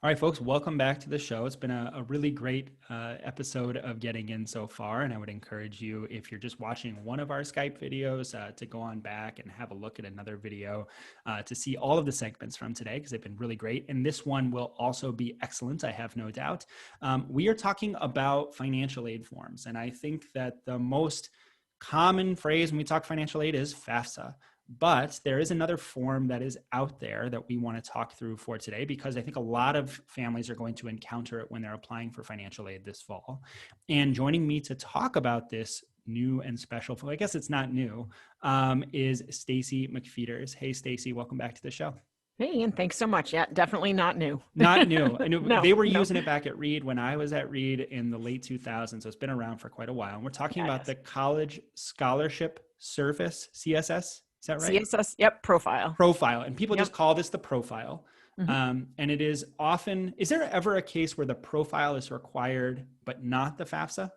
All right, folks, welcome back to the show. It's been a really great episode of Getting In so far, and I would encourage you, if you're just watching one of our Skype videos, to go on back and have a look at another video to see all of the segments from today, because they've been really great. And this one will also be excellent, I have no doubt. We are talking about financial aid forms, and I think that the most common phrase when we talk financial aid is FAFSA. But there is another form that is out there that we want to talk through for today, because I think a lot of families are going to encounter it when they're applying for financial aid this fall. And joining me to talk about this new and special, I guess it's not new, is Stacy McFeeters. Hey, Stacy, welcome back to the show. Hey, Ian, thanks so much. Yeah, definitely not new. Not new. I knew No, they were no. using it back at Reed when I was at Reed in the late 2000s. So it's been around for quite a while. And we're talking about the College Scholarship Service, CSS. Is that right? CSS, yep, profile. Profile. And people just call this the profile. Mm-hmm. And it is often, is there ever a case where the profile is required, but not the FAFSA?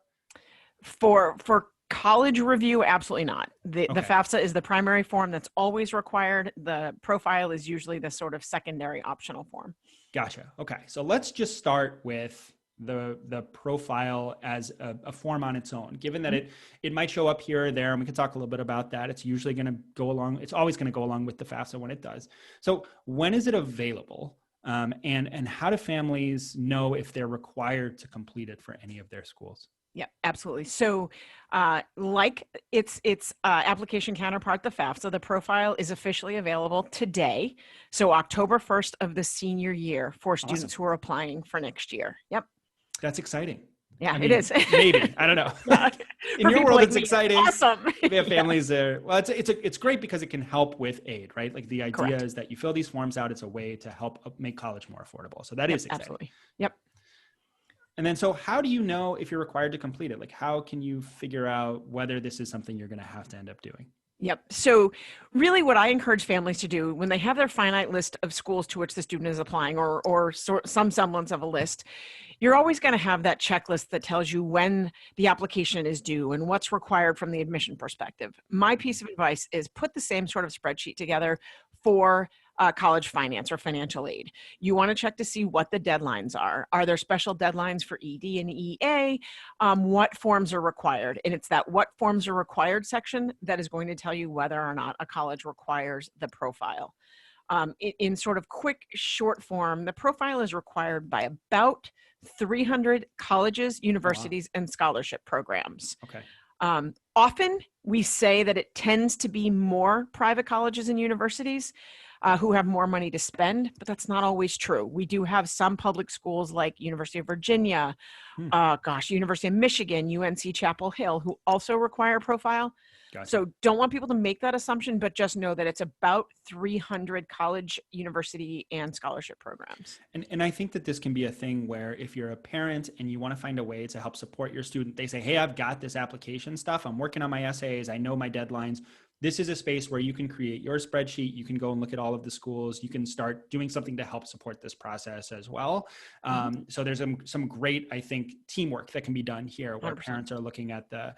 For college review, absolutely not. The FAFSA is the primary form that's always required. The profile is usually the sort of secondary optional form. Gotcha. Okay. So let's just start with the profile as a form on its own, given that it might show up here or there, and we can talk a little bit about that. It's usually going to go along. It's always going to go along with the FAFSA when it does. So when is it available? And how do families know if they're required to complete it for any of their schools? Yeah, absolutely. So like its application counterpart, the FAFSA, the profile is officially available today. So October 1st of the senior year for students who are applying for next year. Yep. That's exciting. Yeah, it is. Maybe. I don't know. In your world, like it's exciting. Awesome. We have families there. Well, it's great because it can help with aid, right? Like the idea is that you fill these forms out. It's a way to help make college more affordable. So that is exciting. Absolutely. Yep. And then, so how do you know if you're required to complete it? Like, how can you figure out whether this is something you're going to have to end up doing? Yep. So really what I encourage families to do when they have their finite list of schools to which the student is applying or some semblance of a list, you're always going to have that checklist that tells you when the application is due and what's required from the admission perspective. My piece of advice is put the same sort of spreadsheet together for college finance or financial aid. You want to check to see what the deadlines are. Are there special deadlines for ED and EA? What forms are required? And it's that what forms are required section that is going to tell you whether or not a college requires the profile. In sort of quick, short form, the profile is required by about 300 colleges, universities, and scholarship programs. Okay. Often we say that it tends to be more private colleges and universities who have more money to spend, but that's not always true. We do have some public schools like University of Virginia, University of Michigan, UNC Chapel Hill, who also require profile. Gotcha. So don't want people to make that assumption, but just know that it's about 300 college, university, and scholarship programs. And I think that this can be a thing where if you're a parent and you want to find a way to help support your student, they say, hey, I've got this application stuff. I'm working on my essays. I know my deadlines. This is a space where you can create your spreadsheet. You can go and look at all of the schools. You can start doing something to help support this process as well. So there's some great, I think, teamwork that can be done here where 100%. Parents are looking at the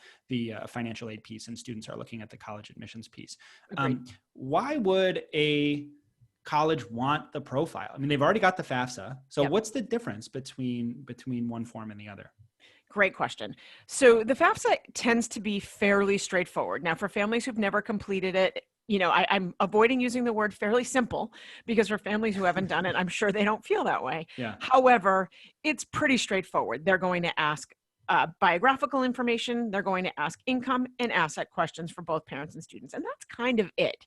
financial aid piece and students are looking at the college admissions piece. Why would a college want the profile? I mean, they've already got the FAFSA. So what's the difference between one form and the other? Great question. So the FAFSA tends to be fairly straightforward. Now, for families who've never completed it, I'm avoiding using the word fairly simple because for families who haven't done it, I'm sure they don't feel that way. Yeah. However, it's pretty straightforward. They're going to ask biographical information. They're going to ask income and asset questions for both parents and students. And that's kind of it.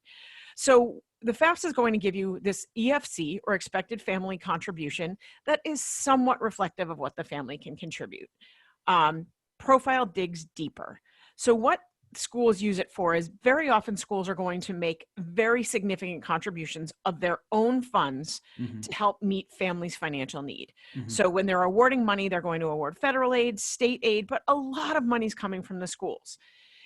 So the FAFSA is going to give you this EFC or expected family contribution that is somewhat reflective of what the family can contribute. Profile digs deeper. So what schools use it for is very often schools are going to make very significant contributions of their own funds to help meet families' financial need. So when they're awarding money, they're going to award federal aid, state aid, but a lot of money is coming from the schools.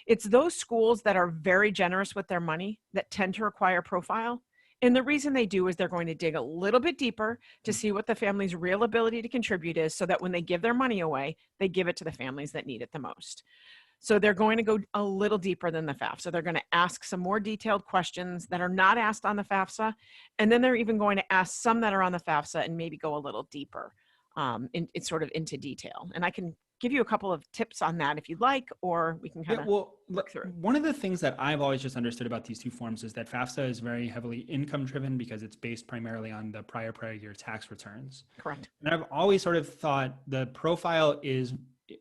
It's those schools that are very generous with their money that tend to require profile. And the reason they do is they're going to dig a little bit deeper to see what the family's real ability to contribute is so that when they give their money away, they give it to the families that need it the most. So they're going to go a little deeper than the FAFSA. They're going to ask some more detailed questions that are not asked on the FAFSA. And then they're even going to ask some that are on the FAFSA and maybe go a little deeper it's sort of into detail. And I can give you a couple of tips on that if you'd like, or we can kind of look through. One of the things that I've always just understood about these two forms is that FAFSA is very heavily income driven because it's based primarily on the prior year tax returns. Correct. And I've always sort of thought the profile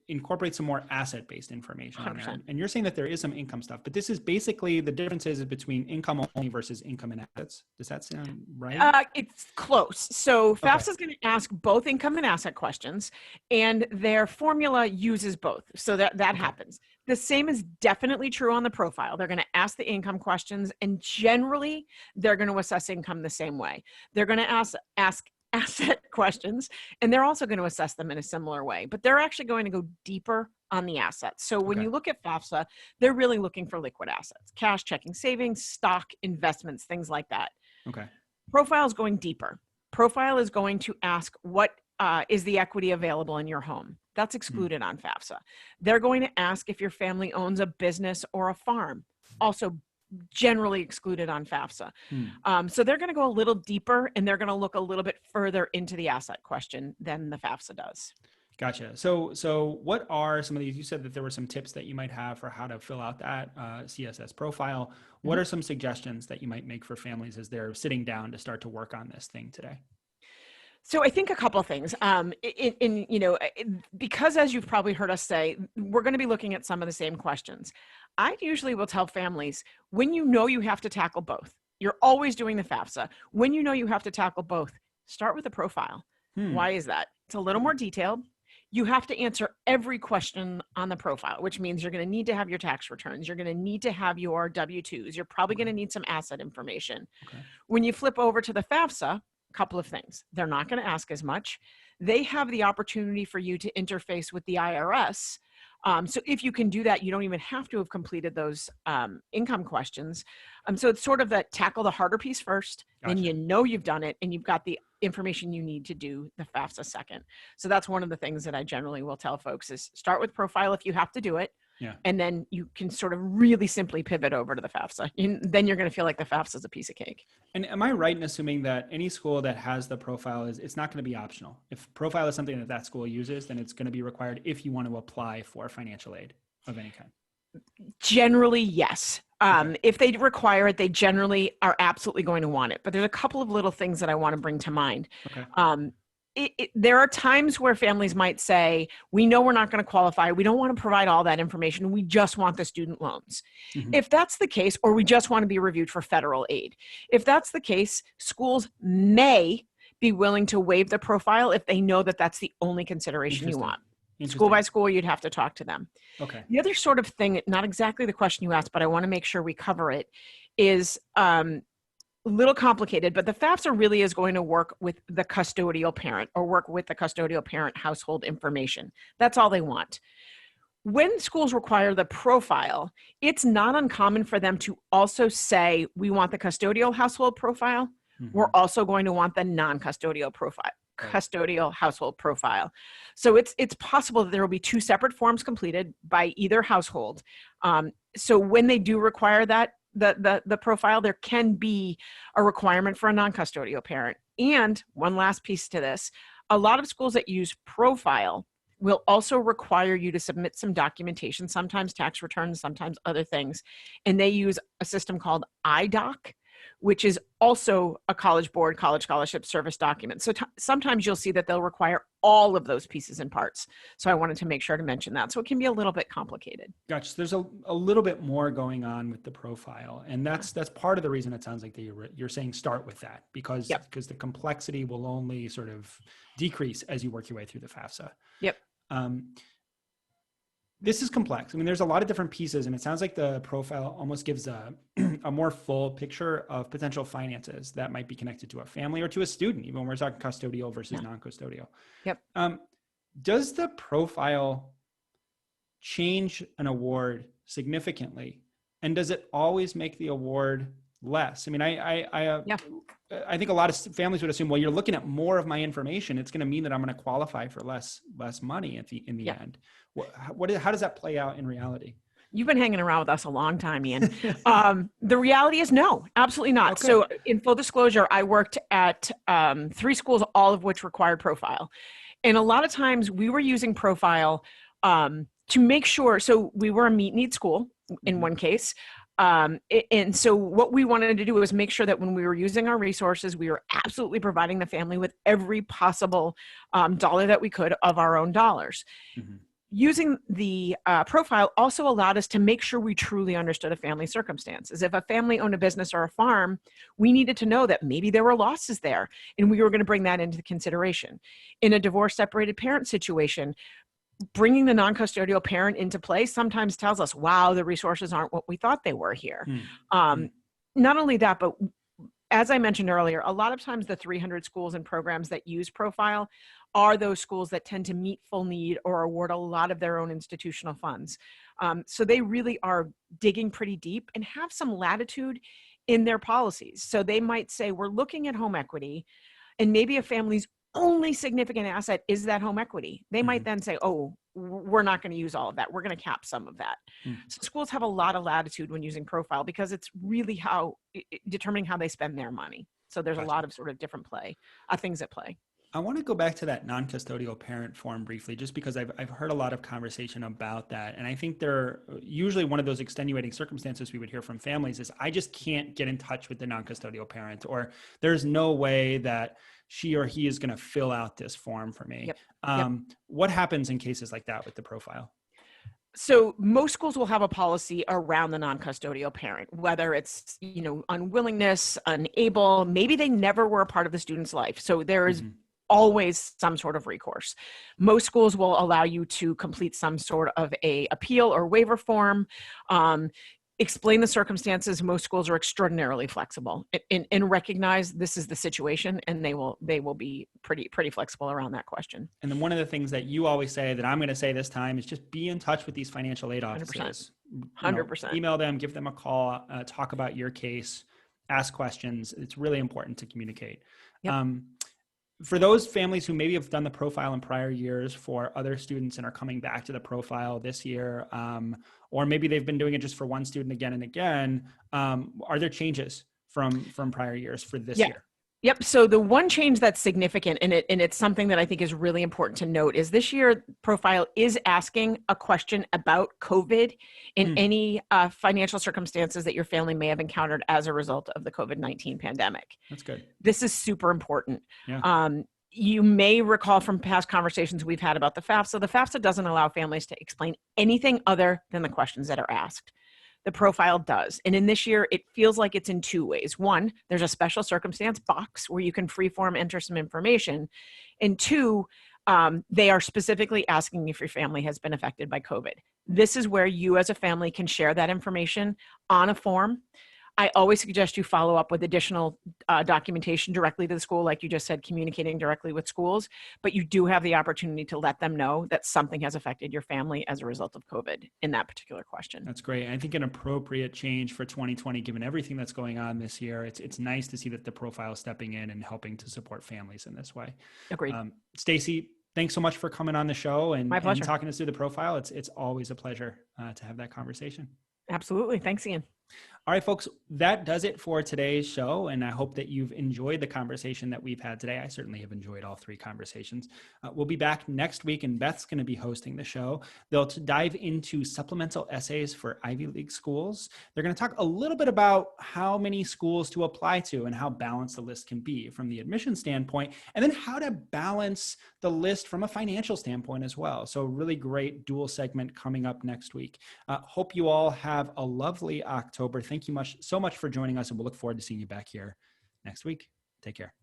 incorporates some more asset-based information on there. And you're saying that there is some income stuff, but this is basically the differences between income only versus income and assets. Does that sound right? It's close. So FAFSA is going to ask both income and asset questions, and their formula uses both. So that happens. The same is definitely true on the profile. They're going to ask the income questions, and generally they're going to assess income the same way. They're going to ask asset questions, and they're also going to assess them in a similar way, but they're actually going to go deeper on the assets. So when you look at FAFSA, they're really looking for liquid assets, cash, checking, savings, stock, investments, things like that. Okay. Profile is going deeper. Profile is going to ask what is the equity available in your home. That's excluded on FAFSA. They're going to ask if your family owns a business or a farm. Also generally excluded on FAFSA. So they're going to go a little deeper, and they're going to look a little bit further into the asset question than the FAFSA does. Gotcha. So what are some of these? You said that there were some tips that you might have for how to fill out that CSS profile. What are some suggestions that you might make for families as they're sitting down to start to work on this thing today? So I think a couple of things, because as you've probably heard us say, we're going to be looking at some of the same questions. I usually will tell families, when you know you have to tackle both, you're always doing the FAFSA. When you know you have to tackle both, start with a profile. Why is that? It's a little more detailed. You have to answer every question on the profile, which means you're going to need to have your tax returns. You're going to need to have your W-2s. You're probably going to need some asset information. When you flip over to the FAFSA, couple of things. They're not going to ask as much. They have the opportunity for you to interface with the IRS. So if you can do that, you don't even have to have completed those income questions. So it's sort of that tackle the harder piece first, then you know you've done it, and you've got the information you need to do the FAFSA second. So that's one of the things that I generally will tell folks is start with profile if you have to do it. And then you can sort of really simply pivot over to the FAFSA. Then you're going to feel like the FAFSA is a piece of cake. And am I right in assuming that any school that has the profile it's not going to be optional? If profile is something that school uses, then it's going to be required if you want to apply for financial aid of any kind? Generally, yes. If they require it, they generally are absolutely going to want it. But there's a couple of little things that I want to bring to mind. There are times where families might say, we know we're not going to qualify. We don't want to provide all that information. We just want the student loans. If that's the case, or we just want to be reviewed for federal aid. If that's the case, schools may be willing to waive the profile if they know that that's the only consideration you want. School by school, you'd have to talk to them. The other sort of thing, not exactly the question you asked, but I want to make sure we cover it, is little complicated, but the FAFSA really is going to work with the custodial parent or work with the custodial parent household information. That's all they want. When schools require the profile, it's not uncommon for them to also say, we want the custodial household profile. We're also going to want the non-custodial profile, custodial household profile. So it's possible that there will be two separate forms completed by either household. So when they do require that, the profile, there can be a requirement for a non-custodial parent. And one last piece to this, a lot of schools that use profile will also require you to submit some documentation, sometimes tax returns, sometimes other things. And they use a system called IDoc, which is also a College Board, College Scholarship Service document. So sometimes you'll see that they'll require all of those pieces and parts. So I wanted to make sure to mention that. So it can be a little bit complicated. Gotcha. So there's a little bit more going on with the profile. And that's part of the reason it sounds like you're saying start with that, because the complexity will only sort of decrease as you work your way through the FAFSA. This is complex. I mean, there's a lot of different pieces, and it sounds like the profile almost gives a more full picture of potential finances that might be connected to a family or to a student, even when we're talking custodial versus non-custodial. Does the profile change an award significantly? And does it always make the award less. I mean, Yeah. I think a lot of families would assume, well, you're looking at more of my information. It's going to mean that I'm going to qualify for less money in the Yeah. end. How does that play out in reality? You've been hanging around with us a long time, Ian. The reality is no, absolutely not. Okay. So in full disclosure, I worked at 3 schools, all of which required Profile. And a lot of times we were using Profile to make sure, so we were a meet need school in one case. And so what we wanted to do was make sure that when we were using our resources, we were absolutely providing the family with every possible dollar that we could of our own dollars. Mm-hmm. Using the profile also allowed us to make sure we truly understood a family's circumstances. If a family owned a business or a farm, we needed to know that maybe there were losses there, and we were going to bring that into consideration. In a divorce separated parent situation, bringing the non-custodial parent into play sometimes tells us, wow, the resources aren't what we thought they were here. Not only that, but as I mentioned earlier, a lot of times the 300 schools and programs that use Profile are those schools that tend to meet full need or award a lot of their own institutional funds. So they really are digging pretty deep and have some latitude in their policies. So they might say, we're looking at home equity, and maybe a family's only significant asset is that home equity. They might then say, oh, we're not going to use all of that. We're going to cap some of that. So schools have a lot of latitude when using Profile because it's really determining how they spend their money. So there's a lot of sort of different things at play. I want to go back to that non-custodial parent form briefly, just because I've heard a lot of conversation about that. And I think they're usually one of those extenuating circumstances we would hear from families is, I just can't get in touch with the non-custodial parent, or there's no way that she or he is going to fill out this form for me. What happens in cases like that with the profile? So most schools will have a policy around the non-custodial parent, whether it's, unwillingness, unable, maybe they never were a part of the student's life. So there is always some sort of recourse. Most schools will allow you to complete some sort of a appeal or waiver form. Explain the circumstances. Most schools are extraordinarily flexible and recognize this is the situation, and they will be pretty flexible around that question. And then one of the things that you always say that I'm going to say this time is just be in touch with these financial aid officers. 100%. Email them, give them a call, talk about your case, ask questions. It's really important to communicate. For those families who maybe have done the profile in prior years for other students and are coming back to the profile this year, or maybe they've been doing it just for one student again and again, are there changes from prior years for this year? Yep. So the one change that's significant, and it's something that I think is really important to note, is this year Profile is asking a question about COVID and any financial circumstances that your family may have encountered as a result of the COVID-19 pandemic. That's good. This is super important. You may recall from past conversations we've had about the FAFSA. The FAFSA doesn't allow families to explain anything other than the questions that are asked. The profile does. And in this year, it feels like it's in 2 ways. 1, there's a special circumstance box where you can freeform enter some information. And 2, they are specifically asking if your family has been affected by COVID. This is where you as a family can share that information on a form. I always suggest you follow up with additional documentation directly to the school, like you just said, communicating directly with schools, but you do have the opportunity to let them know that something has affected your family as a result of COVID in that particular question. That's great. I think an appropriate change for 2020, given everything that's going on this year. It's nice to see that the profile is stepping in and helping to support families in this way. Agreed. Stacey, thanks so much for coming on the show and talking us through the profile. It's always a pleasure to have that conversation. Absolutely. Thanks, Ian. All right, folks, that does it for today's show. And I hope that you've enjoyed the conversation that we've had today. I certainly have enjoyed all 3 conversations. We'll be back next week, and Beth's going to be hosting the show. They'll dive into supplemental essays for Ivy League schools. They're going to talk a little bit about how many schools to apply to and how balanced the list can be from the admission standpoint, and then how to balance the list from a financial standpoint as well. So really great dual segment coming up next week. Hope you all have a lovely October. Thank you so much for joining us, and we'll look forward to seeing you back here next week. Take care.